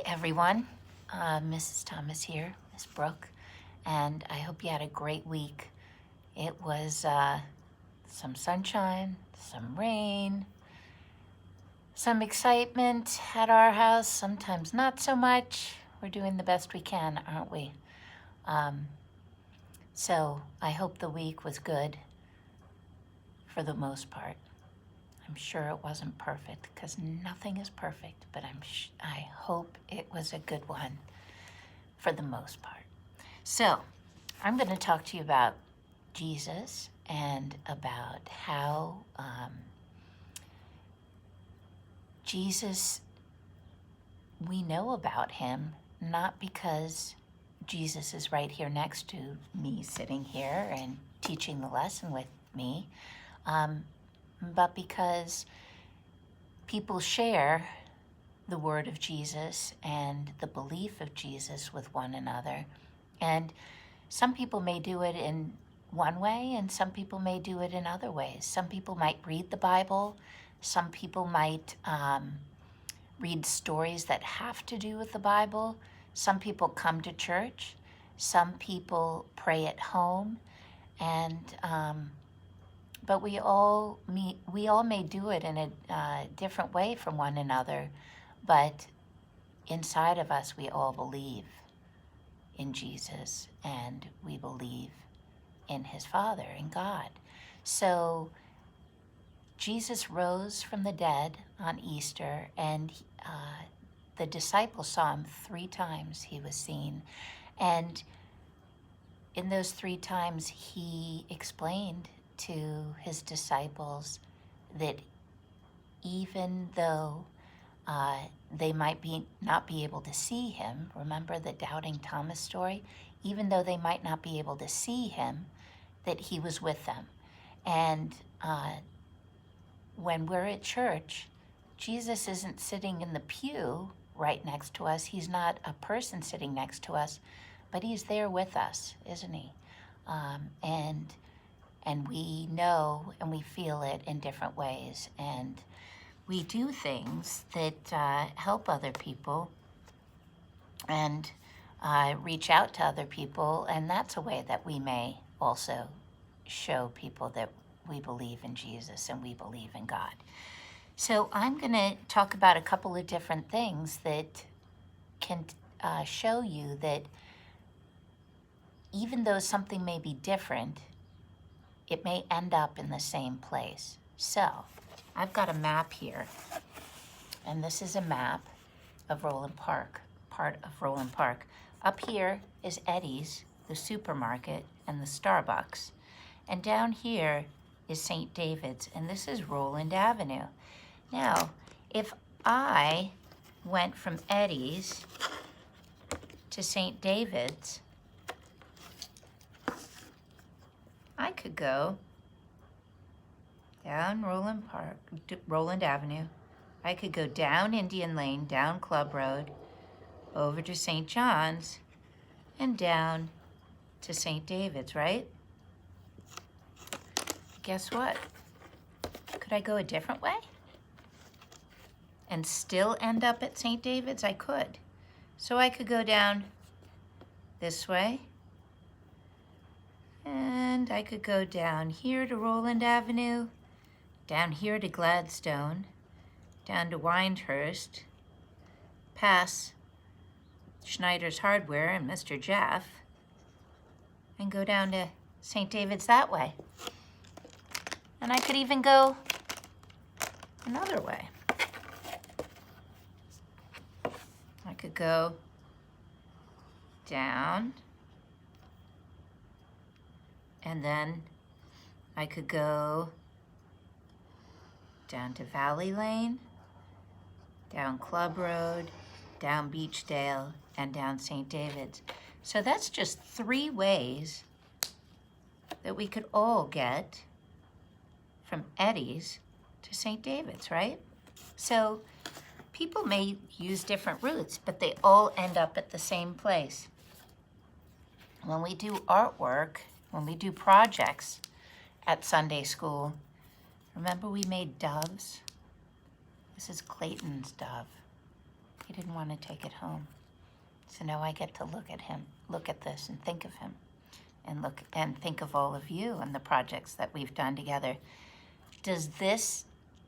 everyone. Mrs. Thomas here, Miss Brooke, and I hope you had a great week. It was some sunshine, some rain, some excitement at our house, sometimes not so much. We're doing the best we can, aren't we? So I hope the week was good for the most part. I'm sure it wasn't perfect because nothing is perfect, but I hope it was a good one for the most part. So I'm going to talk to you about Jesus and about how Jesus, we know about him not because Jesus is right here next to me sitting here and teaching the lesson with me, but because people share the word of Jesus and the belief of Jesus with one another. And some people may do it in one way and some people may do it in other ways. Some people might read the Bible. Some people might read stories that have to do with the Bible. Some people come to church. Some people pray at home. And but we all may do it in a different way from one another, but inside of us we all believe in Jesus and we believe in his Father, in God. So Jesus rose from the dead on Easter, and the disciples saw him 3 times he was seen. And in those 3 times he explained to his disciples that even though they might not be able to see him, remember the doubting Thomas story? Even though they might not be able to see him, that he was with them. And when we're at church, Jesus isn't sitting in the pew right next to us. He's not a person sitting next to us, but he's there with us, isn't he? And we know and we feel it in different ways. And we do things that help other people and reach out to other people. And that's a way that we may also show people that we believe in Jesus and we believe in God. So I'm going to talk about a couple of different things that can show you that even though something may be different, it may end up in the same place. So I've got a map here, and this is a map of Roland Park, part of Roland Park. Up here is Eddie's, the supermarket, and the Starbucks. And down here is St. David's, and this is Roland Avenue. Now, if I went from Eddie's to St. David's, I could go down Roland Avenue. I could go down Indian Lane, down Club Road, over to St. John's, and down to St. David's, right? Guess what? Could I go a different way and still end up at St. David's? I could. So I could go down this way, and I could go down here to Roland Avenue, down here to Gladstone, down to Windhurst, pass Schneider's Hardware and Mr. Jeff, and go down to St. David's that way. And I could even go another way. I could go down, and then I could go down to Valley Lane, down Club Road, down Beachdale, and down St. David's. So that's just 3 ways that we could all get from Eddie's to St. David's, right? So people may use different routes, but they all end up at the same place. When we do artwork, when we do projects at Sunday school, remember we made doves? This is Clayton's dove. He didn't want to take it home. So now I get to look at him, look at this and think of him, and look and think of all of you and the projects that we've done together. Does this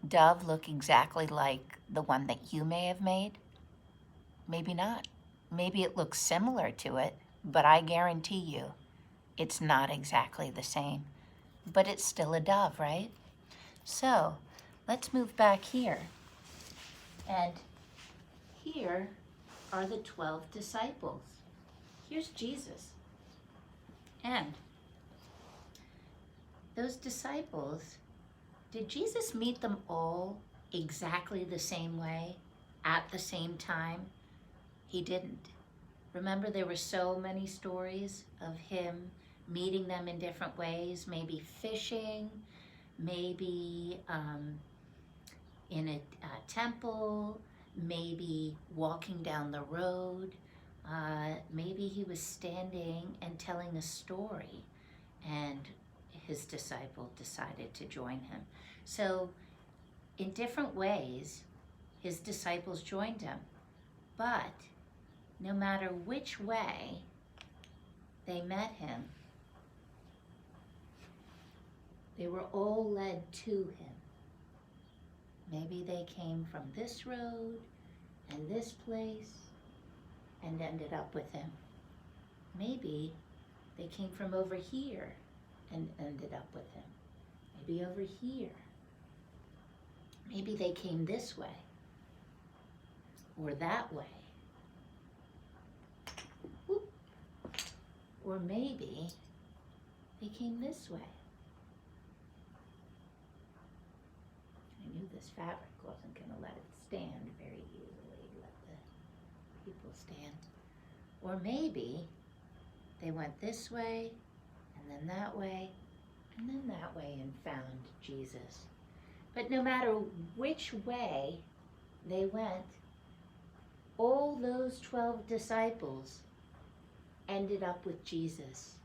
dove look exactly like the one that you may have made? Maybe not. Maybe it looks similar to it, but I guarantee you it's not exactly the same. But it's still a dove, right? So let's move back here. And here are the 12 disciples. Here's Jesus. And those disciples, did Jesus meet them all exactly the same way at the same time? He didn't. Remember, there were so many stories of him meeting them in different ways, maybe fishing, maybe in a temple, maybe walking down the road, maybe he was standing and telling a story and his disciple decided to join him. So in different ways, his disciples joined him. But no matter which way they met him, they were all led to him. Maybe they came from this road and this place and ended up with him. Maybe they came from over here and ended up with him. Maybe over here. Maybe they came this way or that way. Whoop. Or maybe they came this way. I knew this fabric wasn't going to let it stand very easily, let the people stand. Or maybe they went this way, and then that way, and then that way and found Jesus. But no matter which way they went, all those 12 disciples ended up with Jesus.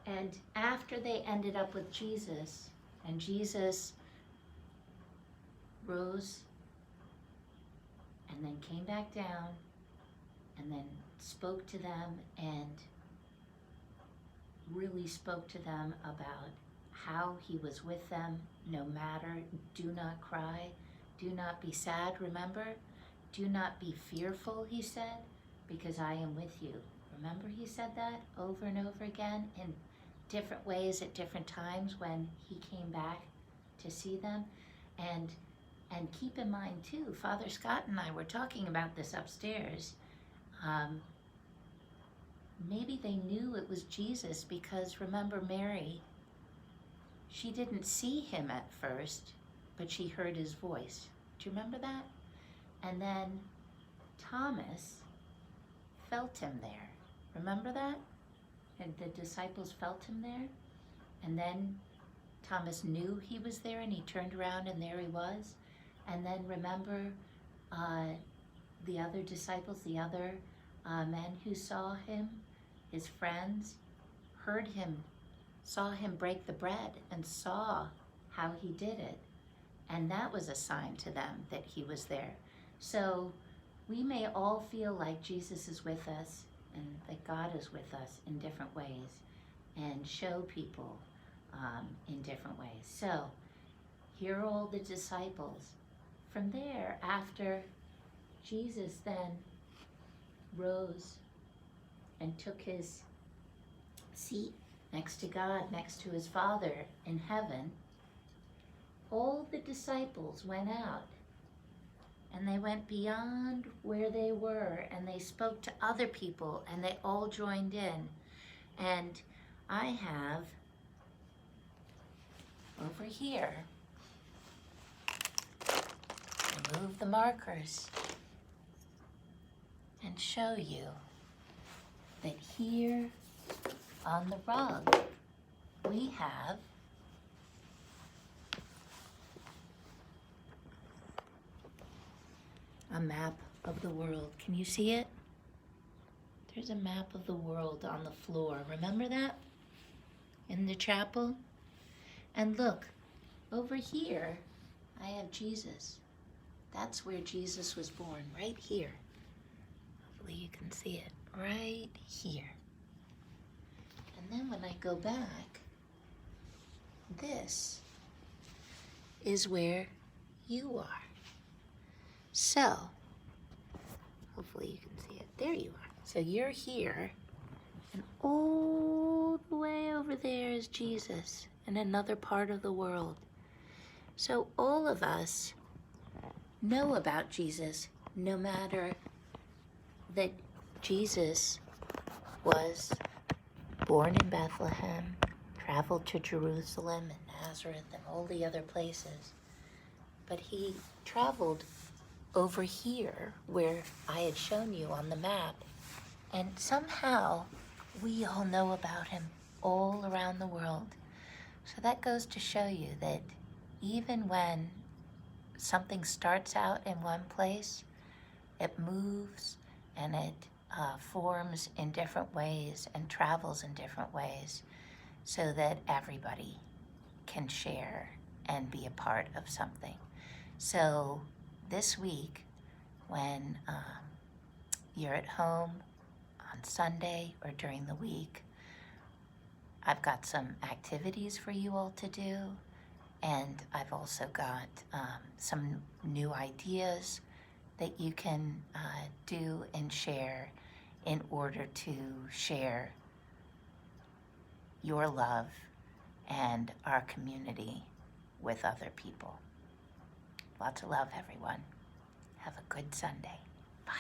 And after they ended up with Jesus, and Jesus rose and then came back down and then spoke to them and really spoke to them about how he was with them no matter. Do not cry, do not be sad. Remember, do not be fearful, he said, because I am with you. Remember, he said that over and over again in different ways at different times when he came back to see them. And keep in mind too, Father Scott and I were talking about this upstairs. Maybe they knew it was Jesus because remember Mary, she didn't see him at first, but she heard his voice. Do you remember that? And then Thomas felt him there. Remember that? And the disciples felt him there. And then Thomas knew he was there and he turned around and there he was. And then remember the other disciples, the other men who saw him, his friends, heard him, saw him break the bread and saw how he did it. And that was a sign to them that he was there. So we may all feel like Jesus is with us and that God is with us in different ways and show people in different ways. So here are all the disciples. From there, after Jesus then rose and took his seat next to God, next to his Father in heaven, all the disciples went out and they went beyond where they were and they spoke to other people and they all joined in. And I have over here, remove the markers and show you that here on the rug we have a map of the world. Can you see it? There's a map of the world on the floor. Remember that? In the chapel? And look, over here, I have Jesus. That's where Jesus was born, right here. Hopefully you can see it, right here. And then when I go back, this is where you are. So, hopefully you can see it. There you are. So you're here, and all the way over there is Jesus in another part of the world. So all of us know about Jesus, no matter that Jesus was born in Bethlehem, traveled to Jerusalem and Nazareth and all the other places. But he traveled over here where I had shown you on the map. And somehow we all know about him all around the world. So that goes to show you that even when something starts out in one place, it moves and it forms in different ways and travels in different ways so that everybody can share and be a part of something. So this week, when you're at home on Sunday or during the week, I've got some activities for you all to do, and I've also got some new ideas that you can do and share in order to share your love and our community with other people. Lots of love, everyone. Have a good Sunday. Bye.